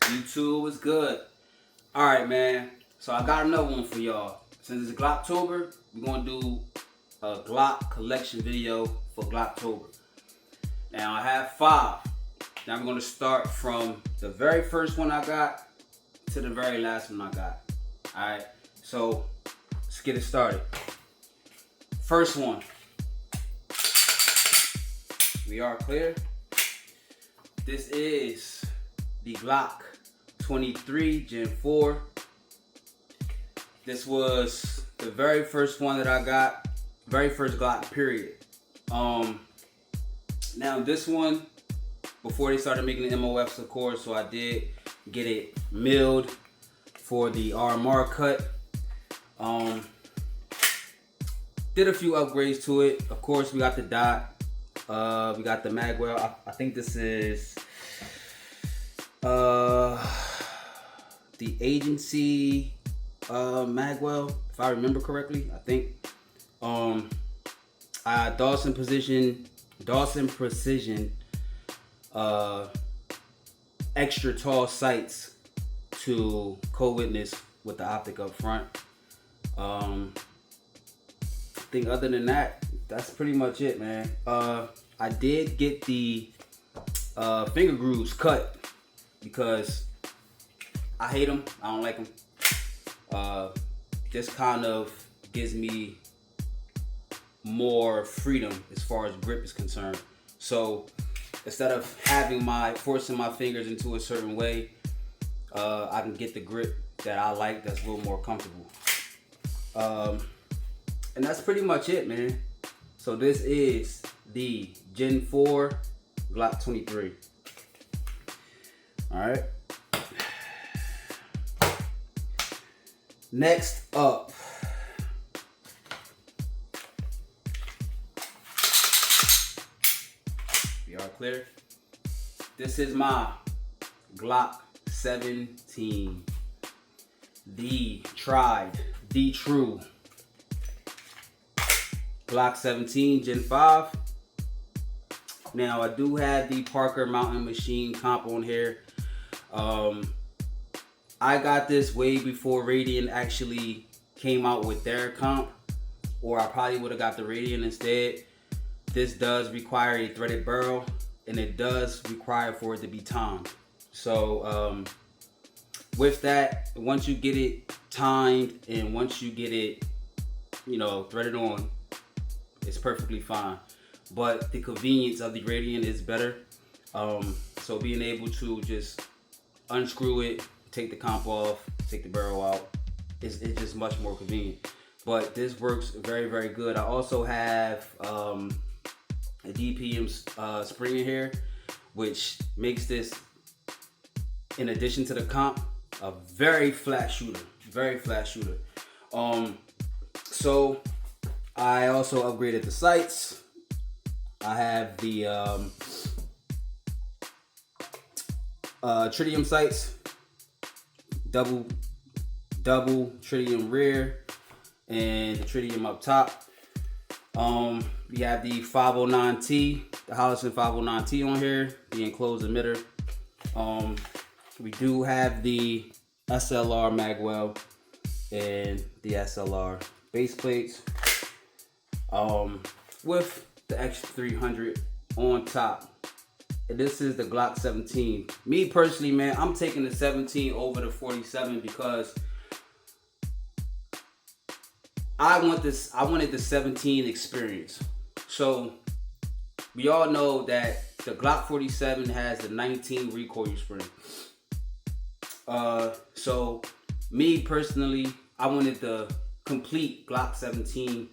YouTube was good. Alright, man. So I got another one for y'all. Since it's Glocktober, we're going to do a Glock collection video for Glocktober. Now I have 5. Now I'm going to start from the very first one I got to the very last one I got. Alright, so let's get it started. First one. We are clear. This is the Glock 23 Gen 4. This was the very first one that I got. Very first Glock, period. Now this one, before they started making the MOFs, of course, so I did get it milled for the RMR cut. Did a few upgrades to it. Of course, we got the dot. We got the magwell. I think this is the agency magwell, if I remember correctly. I think Dawson Precision extra tall sights to co-witness with the optic up front. I think other than that, that's pretty much it, man. I did get the finger grooves cut because I hate them. I don't like them. This kind of gives me more freedom as far as grip is concerned. So instead of forcing my fingers into a certain way, I can get the grip that I like that's a little more comfortable. And that's pretty much it, man. So this is the Gen 4 Glock 23. Alright. Next up. We are clear. This is my Glock 17. The tried, the true Glock 17 Gen 5. Now I do have the Parker Mountain Machine comp on here. I got this way before Radian actually came out with their comp, or I probably would have got the Radian instead. This does require a threaded barrel, and it does require for it to be timed. So with that, once you get it timed and once you get it, threaded on, it's perfectly fine. But the convenience of the Radian is better. So being able to just unscrew it, take the comp off, take the barrel out, it's just much more convenient. But this works very, very good. I also have a DPM spring in here, which makes this, in addition to the comp, a very flat shooter. Very flat shooter. So I also upgraded the sights. I have the tritium sights, double tritium rear, and the tritium up top. We have the 509T, the Hollison 509T on here, the enclosed emitter. We do have the SLR magwell and the SLR base plates, with the extra 300 on top. And this is the Glock 17. Me personally, man, I'm taking the 17 over the 47 because I wanted the 17 experience. So we all know that the Glock 47 has the 19 recoil spring. So me personally, I wanted the complete Glock 17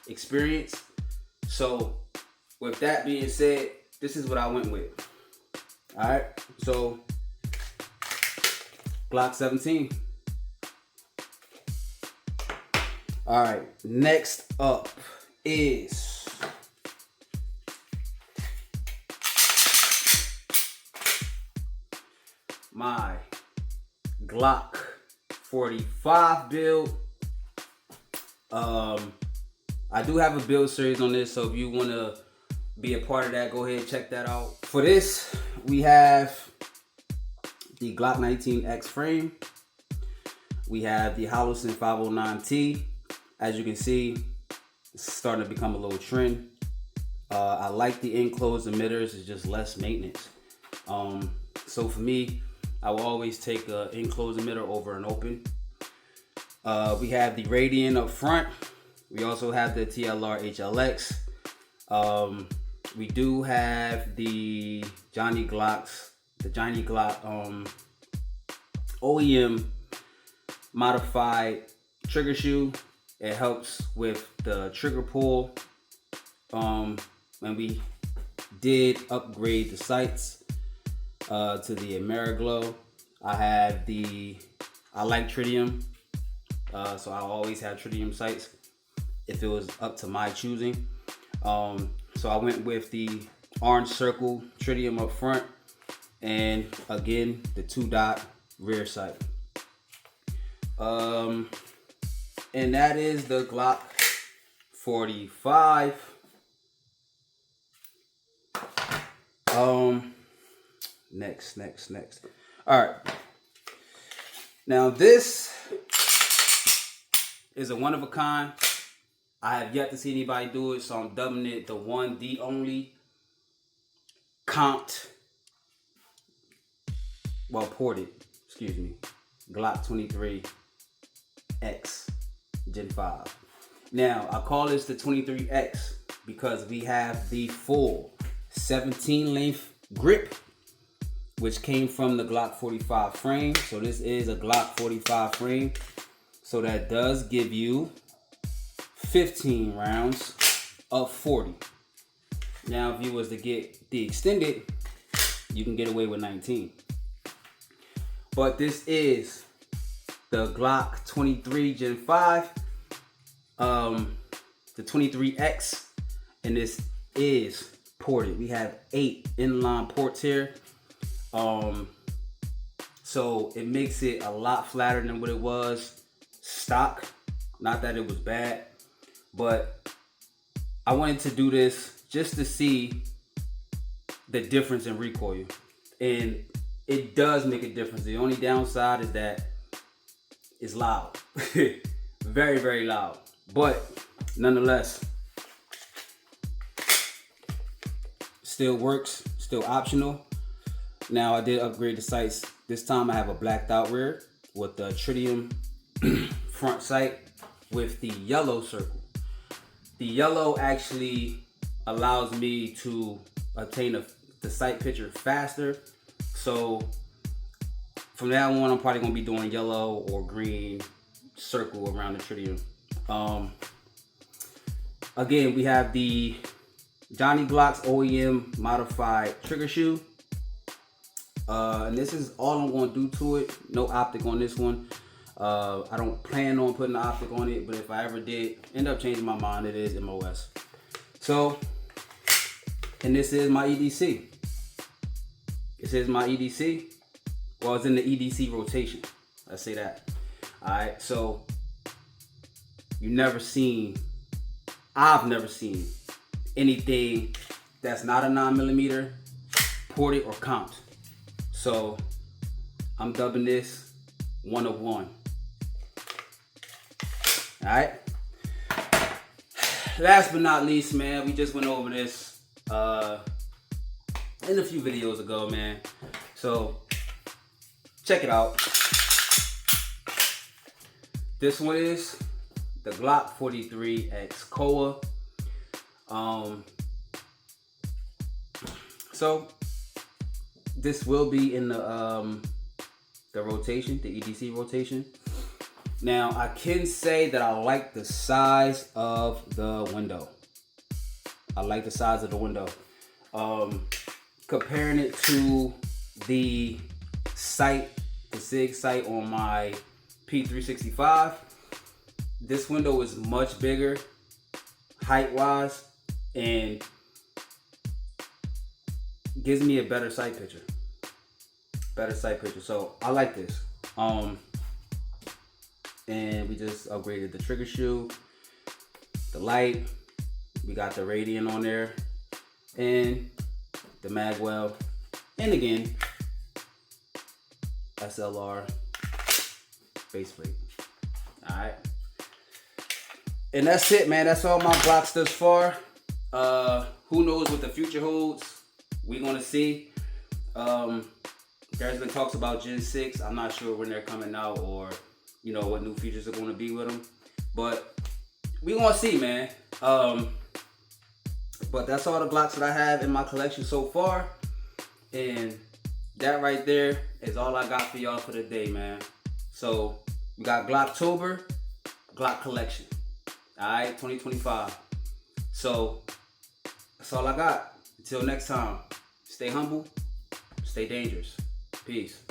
experience. So with that being said, this is what I went with. Alright, so Glock 17. Alright, next up is my Glock 45 build. I do have a build series on this, so if you want to be a part of that, go ahead and check that out. For this, we have the Glock 19X frame. We have the Holosun 509T. As you can see, it's starting to become a little trend. I like the enclosed emitters. It's just less maintenance. So for me, I will always take an enclosed emitter over an open. We have the Radian up front. We also have the TLR HLX. We do have the Johnny Glock OEM modified trigger shoe. It helps with the trigger pull. And we did upgrade the sights to the AmeriGlow. I like tritium, so I always have tritium sights if it was up to my choosing. So I went with the orange circle tritium up front, and again the 2-dot rear sight. And that is the Glock 45. Next. All right. Now this is a one of a kind. I have yet to see anybody do it, so I'm dubbing it the one, the only ported, Glock 23X Gen 5. Now, I call this the 23X because we have the full 17 length grip, which came from the Glock 45 frame. So this is a Glock 45 frame. So that does give you 15 rounds of 40. Now, if you was to get the extended, you can get away with 19. But this is the Glock 23 Gen 5, the 23X, and this is ported. We have 8 inline ports here. So it makes it a lot flatter than what it was stock. Not that it was bad, but I wanted to do this just to see the difference in recoil. And it does make a difference. The only downside is that it's loud. Very, very loud. But nonetheless, still works, still optional. Now I did upgrade the sights. This time I have a blacked out rear with the tritium front sight with the yellow circle. The yellow actually allows me to obtain the sight picture faster. So from now on, I'm probably gonna be doing yellow or green circle around the tritium. Again, we have the Johnny Glock's OEM modified trigger shoe. And this is all I'm gonna do to it. No optic on this one. I don't plan on putting the optic on it, but if I ever did end up changing my mind, it is MOS. So, and this is my EDC. This is my EDC. Well, it's in the EDC rotation. Let's say that. All right. So I've never seen anything that's not a 9mm ported or comped. So I'm dubbing this 1 of 1. All right. Last but not least, man, we just went over this in a few videos ago, man. So check it out. This one is the Glock 43X Koa. So this will be in the rotation, the EDC rotation. Now I can say that I like the size of the window. I like the size of the window. Comparing it to the sight, the SIG sight on my P365, this window is much bigger height-wise and gives me a better sight picture. So I like this. And we just upgraded the trigger shoe, the light, we got the Radian on there, and the magwell, and again SLR faceplate. Alright. And that's it, man. That's all my Glocks thus far. Who knows what the future holds? We're gonna see. There's been talks about Gen 6. I'm not sure when they're coming out or, you know, what new features are gonna be with them. But we're gonna see, man. But that's all the Glocks that I have in my collection so far. And that right there is all I got for y'all for the day, man. So we got Glocktober, Glock collection. Alright, 2025. So that's all I got. Until next time, stay humble, stay dangerous. Peace.